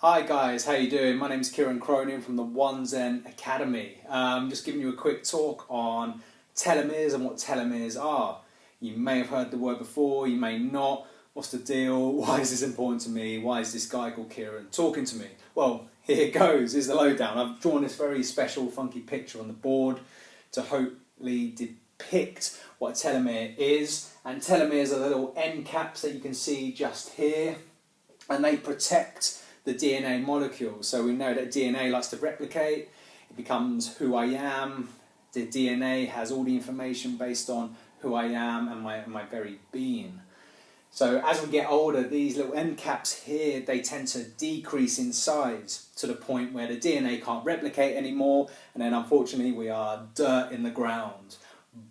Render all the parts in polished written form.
Hi guys, how you doing? My name is Kieran Cronin from the One Zen Academy. Just giving you a quick talk on telomeres and what telomeres are. You may have heard the word before, you may not. What's the deal? Why is this important to me? Why is this guy called Kieran talking to me? Well, here it goes. Here's the lowdown. I've drawn this very special, funky picture on the board to hopefully depict what a telomere is. And telomeres are the little end caps that you can see just here, and they protect the DNA molecule. So we know that DNA likes to replicate, it becomes who I am. The DNA has all the information based on who I am and my very being. So as we get older, these little end caps here, they tend to decrease in size to the point where the DNA can't replicate anymore, and then unfortunately we are dirt in the ground.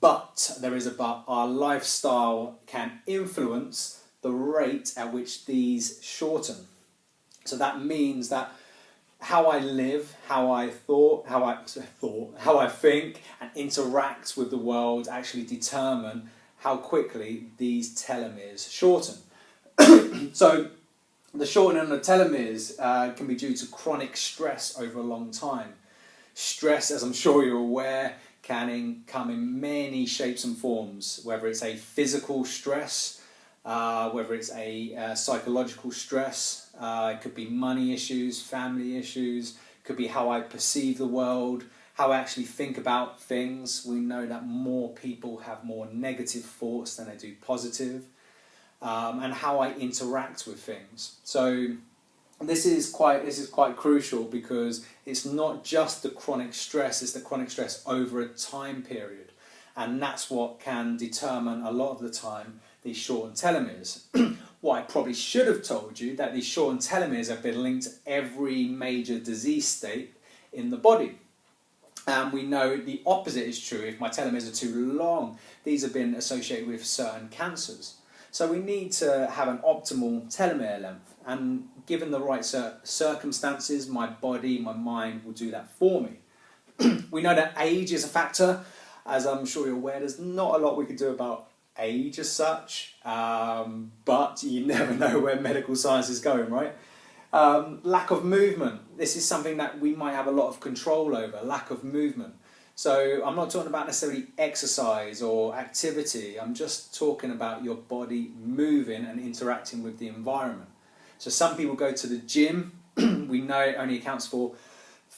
But there is a but. Our lifestyle can influence the rate at which these shorten. So that means that how I live, how I think and interact with the world actually determine how quickly these telomeres shorten. So the shortening of telomeres can be due to chronic stress over a long time. Stress, as I'm sure you're aware, can come in many shapes and forms, whether it's a physical stress, whether it's a psychological stress. It could be money issues, family issues, could be how I perceive the world, how I actually think about things. We know that more people have more negative thoughts than they do positive, and how I interact with things. So this is quite crucial, because it's not just the chronic stress, it's the chronic stress over a time period. And that's what can determine a lot of the time these shortened telomeres. What I probably should have told you, that these shortened telomeres have been linked to every major disease state in the body. And we know the opposite is true. If my telomeres are too long, these have been associated with certain cancers. So we need to have an optimal telomere length. And given the right circumstances, my body, my mind will do that for me. We know that age is a factor. As I'm sure you're aware, there's not a lot we can do about age as such, but you never know where medical science is going, right? Lack of movement. This is something that we might have a lot of control over, lack of movement. So I'm not talking about necessarily exercise or activity, I'm just talking about your body moving and interacting with the environment. So some people go to the gym. We know it only accounts for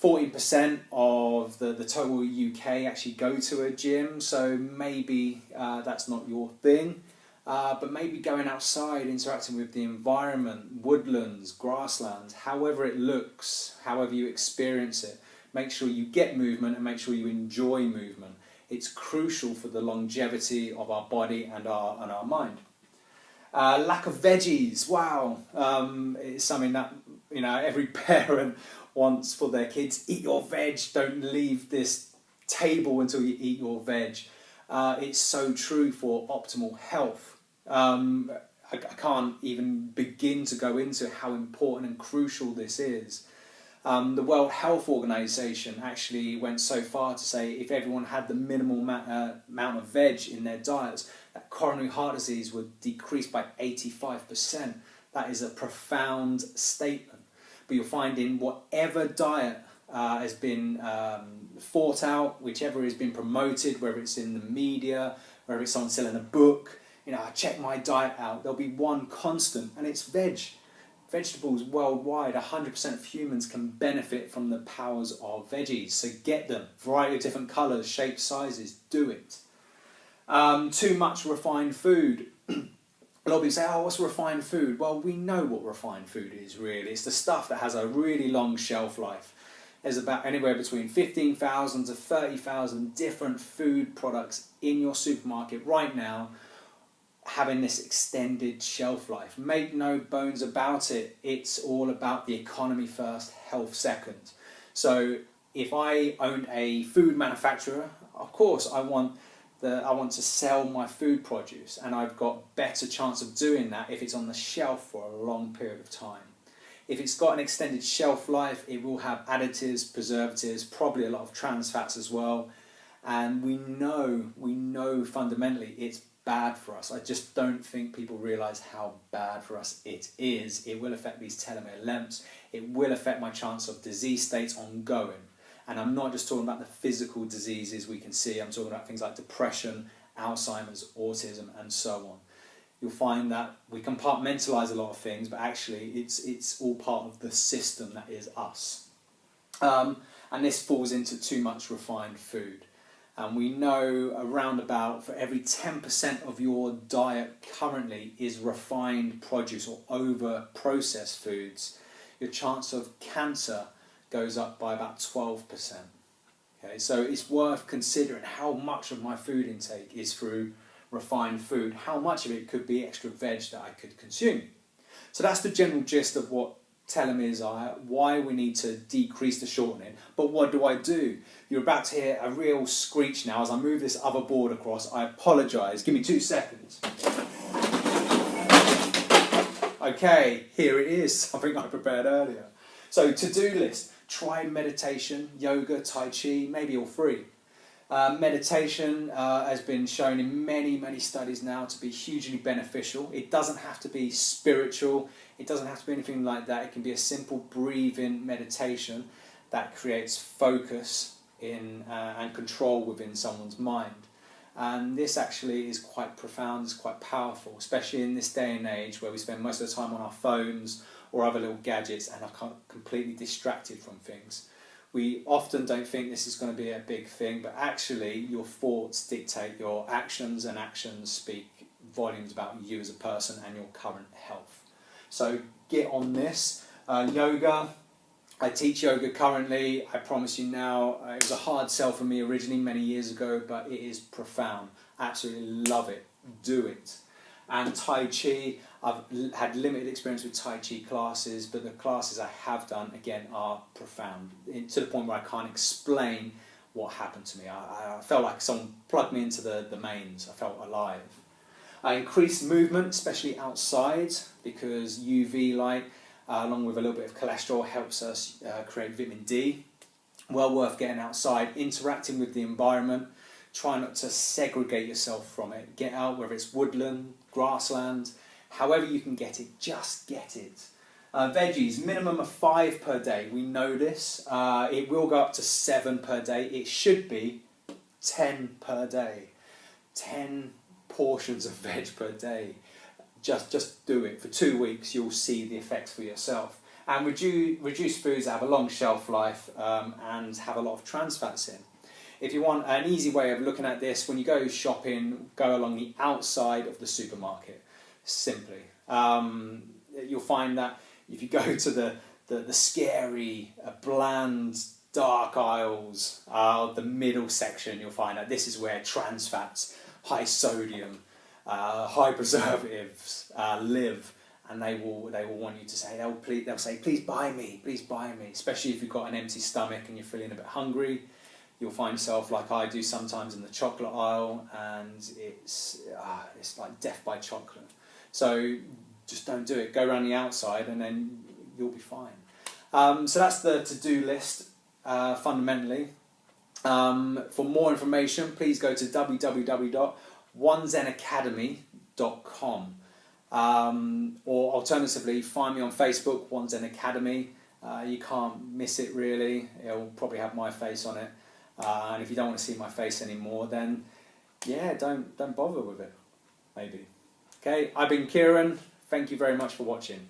40% of the total UK actually go to a gym, so maybe that's not your thing, but maybe going outside, interacting with the environment, woodlands, grasslands, however it looks, however you experience it, make sure you get movement and make sure you enjoy movement. It's crucial for the longevity of our body and our mind. Lack of veggies, wow, it's something that every parent wants for their kids. Eat your veg, don't leave this table until you eat your veg. It's so true for optimal health. I can't even begin to go into how important and crucial this is. The World Health Organization actually went so far to say if everyone had the minimal amount of veg in their diets, that coronary heart disease would decrease by 85%. That is a profound statement. But you'll find in whatever diet has been thought out, whichever has been promoted, whether it's in the media, whether it's someone selling a book, I check my diet out, there'll be one constant, and it's veg. Vegetables worldwide, 100% of humans can benefit from the powers of veggies. So get them, variety of different colours, shapes, sizes, do it. Too much refined food. A lot of people say, oh, what's refined food? Well, we know what refined food is, really. It's the stuff that has a really long shelf life. There's about anywhere between 15,000 to 30,000 different food products in your supermarket right now having this extended shelf life. Make no bones about it, it's all about the economy first, health second. So if I owned a food manufacturer, of course I want to sell my food produce, and I've got better chance of doing that if it's on the shelf for a long period of time. If it's got an extended shelf life, it will have additives, preservatives, probably a lot of trans fats as well. And we know fundamentally it's bad for us. I just don't think people realise how bad for us it is. It will affect these telomere lengths. It will affect my chance of disease states ongoing. And I'm not just talking about the physical diseases we can see. I'm talking about things like depression, Alzheimer's, autism, and so on. You'll find that we compartmentalise a lot of things, but actually it's all part of the system that is us. And this falls into too much refined food. And we know around about for every 10% of your diet currently is refined produce or over-processed foods, your chance of cancer goes up by about 12%. Okay, so it's worth considering how much of my food intake is through refined food, how much of it could be extra veg that I could consume. So that's the general gist of what telomeres are, why we need to decrease the shortening. But what do? You're about to hear a real screech now as I move this other board across. I apologise. Give me 2 seconds. Okay, here it is, something I prepared earlier. So to-do list, try meditation, yoga, tai chi, maybe all three. Meditation has been shown in many studies now to be hugely beneficial. It doesn't have to be spiritual, it doesn't have to be anything like that. It can be a simple breathing meditation that creates focus and control within someone's mind. And this actually is quite profound, it's quite powerful, especially in this day and age where we spend most of the time on our phones or other little gadgets and are completely distracted from things. We often don't think this is going to be a big thing, but actually your thoughts dictate your actions, and actions speak volumes about you as a person and your current health. So get on this. Yoga, I teach yoga currently. I promise you now, it was a hard sell for me originally many years ago, but it is profound. Absolutely love it. Do it. And Tai Chi, I've had limited experience with Tai Chi classes, but the classes I have done, again, are profound, to the point where I can't explain what happened to me. I felt like someone plugged me into the mains. I felt alive. Increased movement, especially outside, because UV light, along with a little bit of cholesterol, helps us create vitamin D. Well worth getting outside, interacting with the environment. Try not to segregate yourself from it. Get out, whether it's woodland, grassland, however you can get it, just get it. Veggies, minimum of 5 per day. We know this. It will go up to 7 per day. It should be 10 per day. 10 portions of veg per day. Just do it. For 2 weeks, you'll see the effects for yourself. And reduce foods that have a long shelf life and have a lot of trans fats in. If you want an easy way of looking at this, when you go shopping, go along the outside of the supermarket, simply. You'll find that if you go to the scary, bland, dark aisles, the middle section, you'll find that this is where trans fats, high sodium, high preservatives live. And they will want you to say, they'll say, please buy me, especially if you've got an empty stomach and you're feeling a bit hungry. You'll find yourself, like I do sometimes, in the chocolate aisle, and it's like death by chocolate. So just don't do it. Go around the outside and then you'll be fine. So that's the to-do list, fundamentally. For more information, please go to www.onezenacademy.com. Or alternatively, find me on Facebook, One Zen Academy. You can't miss it really. It'll probably have my face on it. And if you don't want to see my face anymore, then yeah, don't bother with it, maybe. Okay, I've been Kieran. Thank you very much for watching.